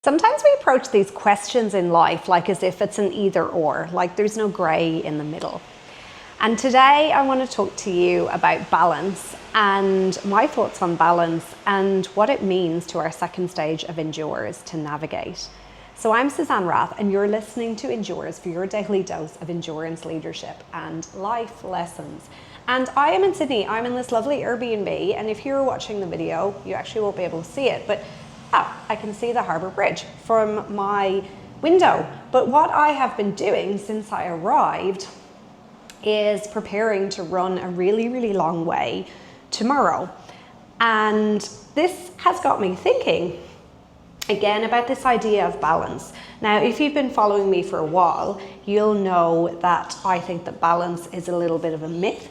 Sometimes we approach these questions in life like as if it's an either or, like there's no grey in the middle. And today I want to talk to you about balance and my thoughts on balance and what it means to our second stage of Endures to navigate. So I'm Suzanne Rath and you're listening to Endures for your daily dose of endurance, leadership and life lessons. And I am in Sydney. I'm in this lovely Airbnb, and if you're watching the video, you actually won't be able to see it, but I can see the Harbour Bridge from my window. But what I have been doing since I arrived is preparing to run a really, really long way tomorrow. And this has got me thinking again about this idea of balance. Now, if you've been following me for a while, you'll know that I think that balance is a little bit of a myth.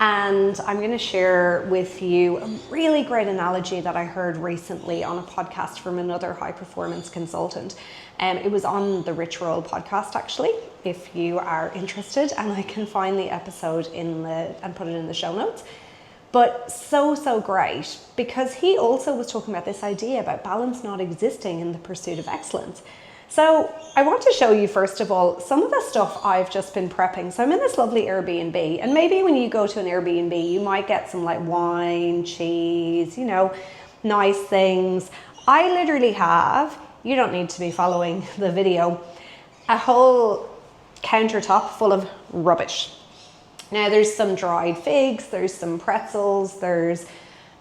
And I'm going to share with you a really great analogy that I heard recently on a podcast from another high performance consultant. It was on the Rich Roll podcast, actually, if you are interested, and I can find the episode and put it in the show notes. But so great, because he also was talking about this idea about balance not existing in the pursuit of excellence. So I want to show you, first of all, some of the stuff I've just been prepping. So I'm in this lovely Airbnb, and maybe when you go to an Airbnb, you might get some like wine, cheese, nice things. I literally have, you don't need to be following the video, a whole countertop full of rubbish. Now there's some dried figs, there's some pretzels, there's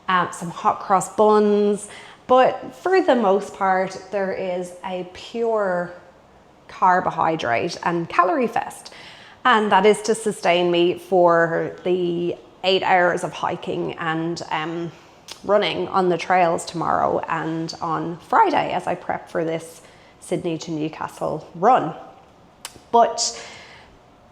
some hot cross buns. But for the most part, there is a pure carbohydrate and calorie fest. And that is to sustain me for the 8 hours of hiking and running on the trails tomorrow and on Friday as I prep for this Sydney to Newcastle run. But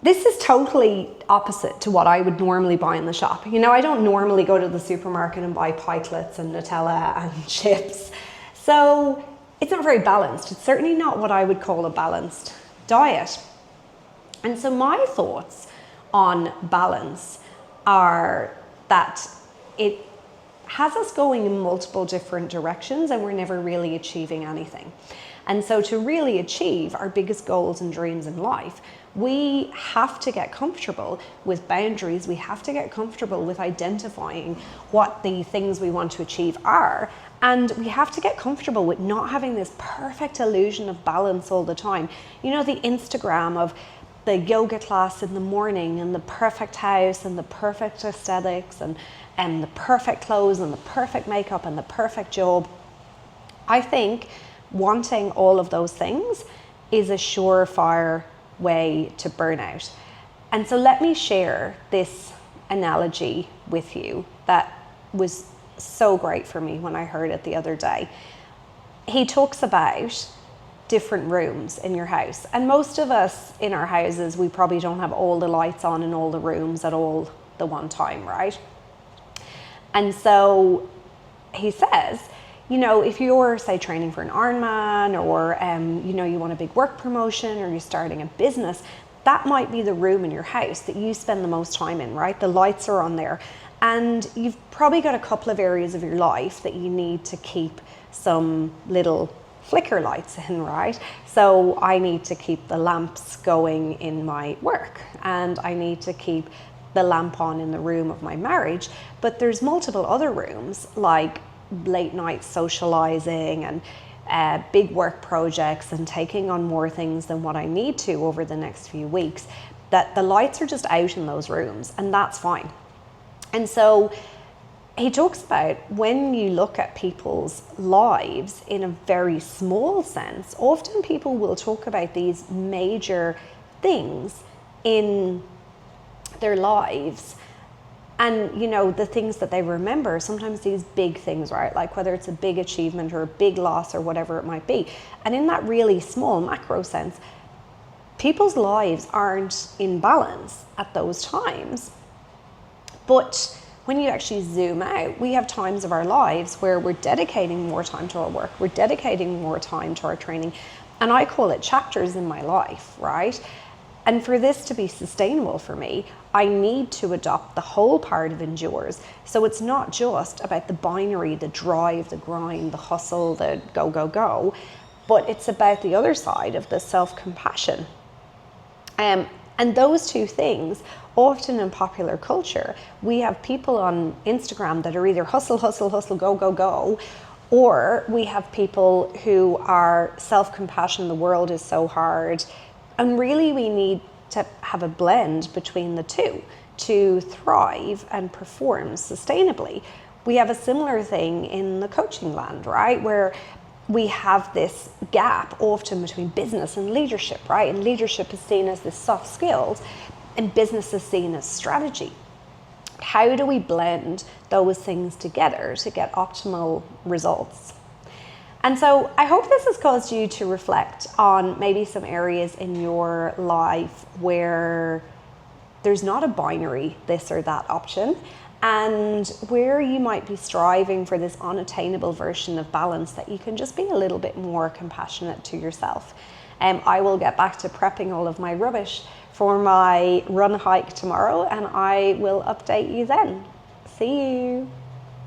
this is totally opposite to what I would normally buy in the shop. I don't normally go to the supermarket and buy pikelets and Nutella and chips. So it's not very balanced. It's certainly not what I would call a balanced diet. And so my thoughts on balance are that it has us going in multiple different directions and we're never really achieving anything. And so to really achieve our biggest goals and dreams in life, we have to get comfortable with boundaries. We have to get comfortable with identifying what the things we want to achieve are. And we have to get comfortable with not having this perfect illusion of balance all the time. The Instagram of the yoga class in the morning and the perfect house and the perfect aesthetics and the perfect clothes and the perfect makeup and the perfect job. I think wanting all of those things is a surefire way to burnout. And so let me share this analogy with you that was so great for me when I heard it the other day. He talks about different rooms in your house, and most of us in our houses, we probably don't have all the lights on in all the rooms at all the one time, right? And so he says, if you're, say, training for an Ironman or, you want a big work promotion or you're starting a business, that might be the room in your house that you spend the most time in, right? The lights are on there. And you've probably got a couple of areas of your life that you need to keep some little flicker lights in, right? So I need to keep the lamps going in my work, and I need to keep the lamp on in the room of my marriage. But there's multiple other rooms, like late night socializing and big work projects and taking on more things than what I need to over the next few weeks, that the lights are just out in those rooms, and that's fine. And so he talks about when you look at people's lives in a very small sense, often people will talk about these major things in their lives. And, the things that they remember, sometimes these big things, right? Like whether it's a big achievement or a big loss or whatever it might be. And in that really small macro sense, people's lives aren't in balance at those times. But when you actually zoom out, we have times of our lives where we're dedicating more time to our work. We're dedicating more time to our training. And I call it chapters in my life, right? And for this to be sustainable for me, I need to adopt the whole part of Endures. So it's not just about the binary, the drive, the grind, the hustle, the go, but it's about the other side of the self-compassion. And those two things, often in popular culture, we have people on Instagram that are either hustle, hustle, hustle, go, go, go, or we have people who are self-compassion, the world is so hard. And really we need to have a blend between the two to thrive and perform sustainably. We have a similar thing in the coaching land, right? Where we have this gap often between business and leadership, right? And leadership is seen as the soft skills and business is seen as strategy. How do we blend those things together to get optimal results? And so I hope this has caused you to reflect on maybe some areas in your life where there's not a binary this or that option, and where you might be striving for this unattainable version of balance that you can just be a little bit more compassionate to yourself. I will get back to prepping all of my rubbish for my run hike tomorrow, and I will update you then. See you.